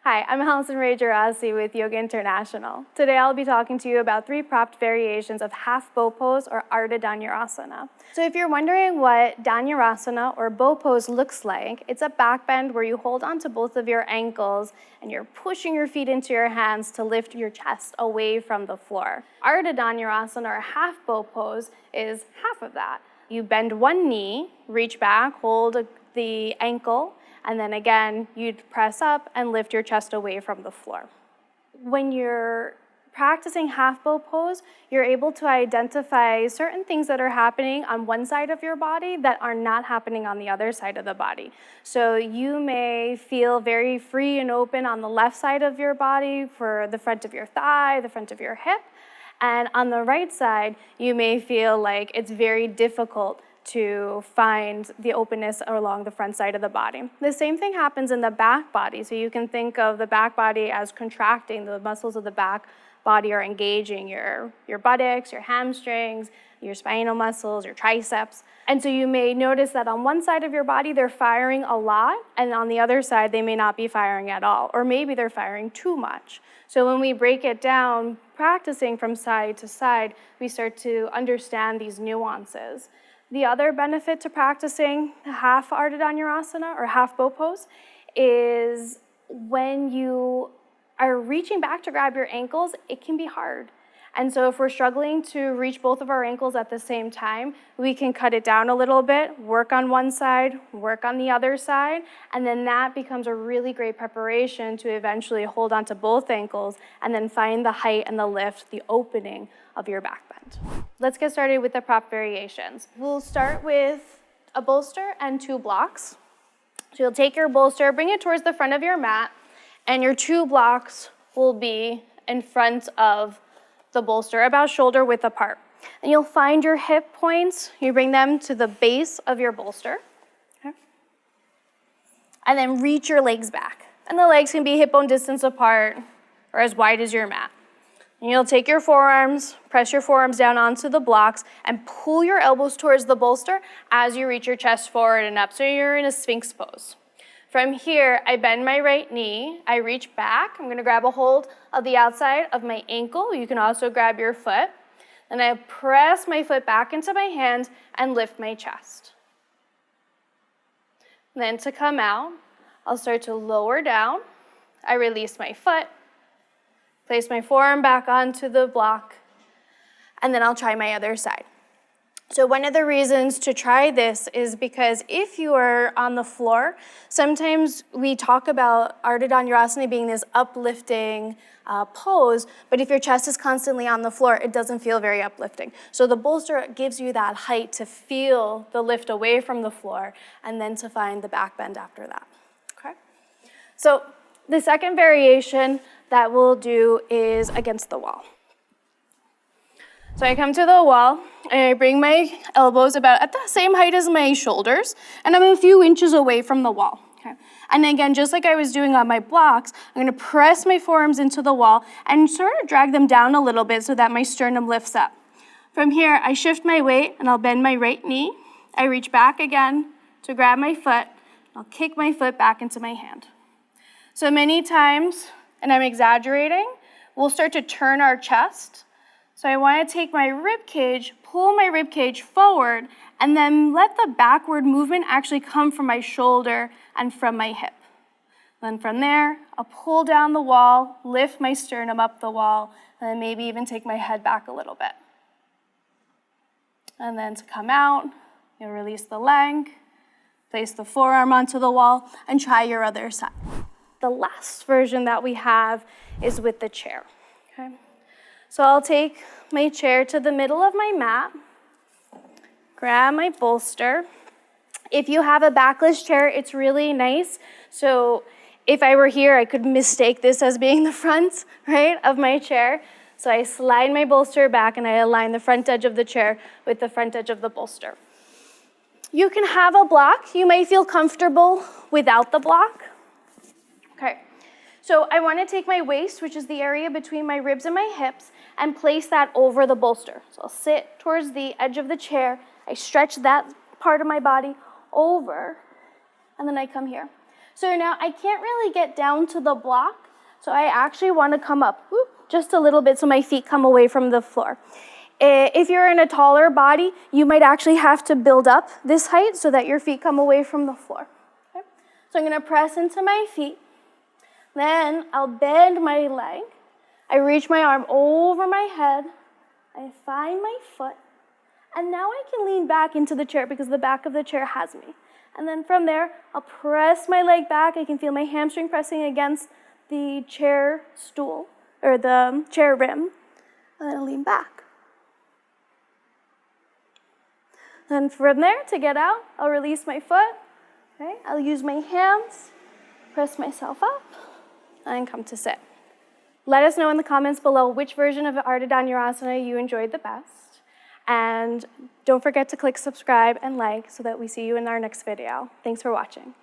Hi, I'm Allison Jeraci with Yoga International. Today I'll be talking to you about 3 propped variations of half bow pose or Ardha Dhanurasana. So if you're wondering what Dhanurasana or bow pose looks like, it's a back bend where you hold onto both of your ankles and you're pushing your feet into your hands to lift your chest away from the floor. Ardha Dhanurasana or half bow pose is half of that. You bend one knee, reach back, hold the ankle, and then again, you'd press up and lift your chest away from the floor. When you're practicing half bow pose, you're able to identify certain things that are happening on one side of your body that are not happening on the other side of the body. So you may feel very free and open on the left side of your body for the front of your thigh, the front of your hip, and on the right side, you may feel like it's very difficult to find the openness along the front side of the body. The same thing happens in the back body. So you can think of the back body as contracting. The muscles of the back body are engaging your buttocks, your hamstrings, your spinal muscles, your triceps. And so you may notice that on one side of your body, they're firing a lot, and on the other side, they may not be firing at all, or maybe they're firing too much. So when we break it down, practicing from side to side, we start to understand these nuances. The other benefit to practicing half Ardha Dhanurasana or half bow pose is when you are reaching back to grab your ankles, it can be hard. And so if we're struggling to reach both of our ankles at the same time, we can cut it down a little bit, work on one side, work on the other side, and then that becomes a really great preparation to eventually hold onto both ankles and then find the height and the lift, the opening of your back bend. Let's get started with the prop variations. We'll start with a bolster and 2 blocks. So you'll take your bolster, bring it towards the front of your mat, and your 2 blocks will be in front of the bolster, about shoulder width apart. And you'll find your hip points, you bring them to the base of your bolster, okay? And then reach your legs back. And the legs can be hip bone distance apart or as wide as your mat. And you'll take your forearms, press your forearms down onto the blocks, and pull your elbows towards the bolster as you reach your chest forward and up. So you're in a Sphinx pose. From here, I bend my right knee, I reach back. I'm gonna grab a hold of the outside of my ankle. You can also grab your foot. And I press my foot back into my hand and lift my chest. And then to come out, I'll start to lower down. I release my foot, place my forearm back onto the block, and then I'll try my other side. So one of the reasons to try this is because if you are on the floor, sometimes we talk about Ardha Dhanurasana being this uplifting pose, but if your chest is constantly on the floor, it doesn't feel very uplifting. So the bolster gives you that height to feel the lift away from the floor and then to find the back bend after that, okay? So the second variation that we'll do is against the wall. So I come to the wall, and I bring my elbows about at the same height as my shoulders, and I'm a few inches away from the wall. Okay? And again, just like I was doing on my blocks, I'm gonna press my forearms into the wall and sort of drag them down a little bit so that my sternum lifts up. From here, I shift my weight, and I'll bend my right knee. I reach back again to grab my foot. I'll kick my foot back into my hand. So many times, and I'm exaggerating, we'll start to turn our chest. So I want to take my rib cage, pull my rib cage forward, and then let the backward movement actually come from my shoulder and from my hip. Then from there, I'll pull down the wall, lift my sternum up the wall, and then maybe even take my head back a little bit. And then to come out, you'll release the leg, place the forearm onto the wall, and try your other side. The last version that we have is with the chair, okay? So I'll take my chair to the middle of my mat, grab my bolster. If you have a backless chair, it's really nice. So if I were here, I could mistake this as being the front, right, of my chair. So I slide my bolster back and I align the front edge of the chair with the front edge of the bolster. You can have a block. You may feel comfortable without the block. Okay. So I want to take my waist, which is the area between my ribs and my hips, and place that over the bolster. So I'll sit towards the edge of the chair. I stretch that part of my body over, and then I come here. So now I can't really get down to the block, so I actually want to come up just a little bit so my feet come away from the floor. If you're in a taller body, you might actually have to build up this height so that your feet come away from the floor. Okay? So I'm going to press into my feet. Then I'll bend my leg. I reach my arm over my head. I find my foot. And now I can lean back into the chair because the back of the chair has me. And then from there, I'll press my leg back. I can feel my hamstring pressing against the chair stool, or the chair rim. And then I'll lean back. Then from there, to get out, I'll release my foot. Okay? I'll use my hands, press myself up, and come to sit. Let us know in the comments below which version of Ardha Dhanurasana you enjoyed the best. And don't forget to click subscribe and like so that we see you in our next video. Thanks for watching.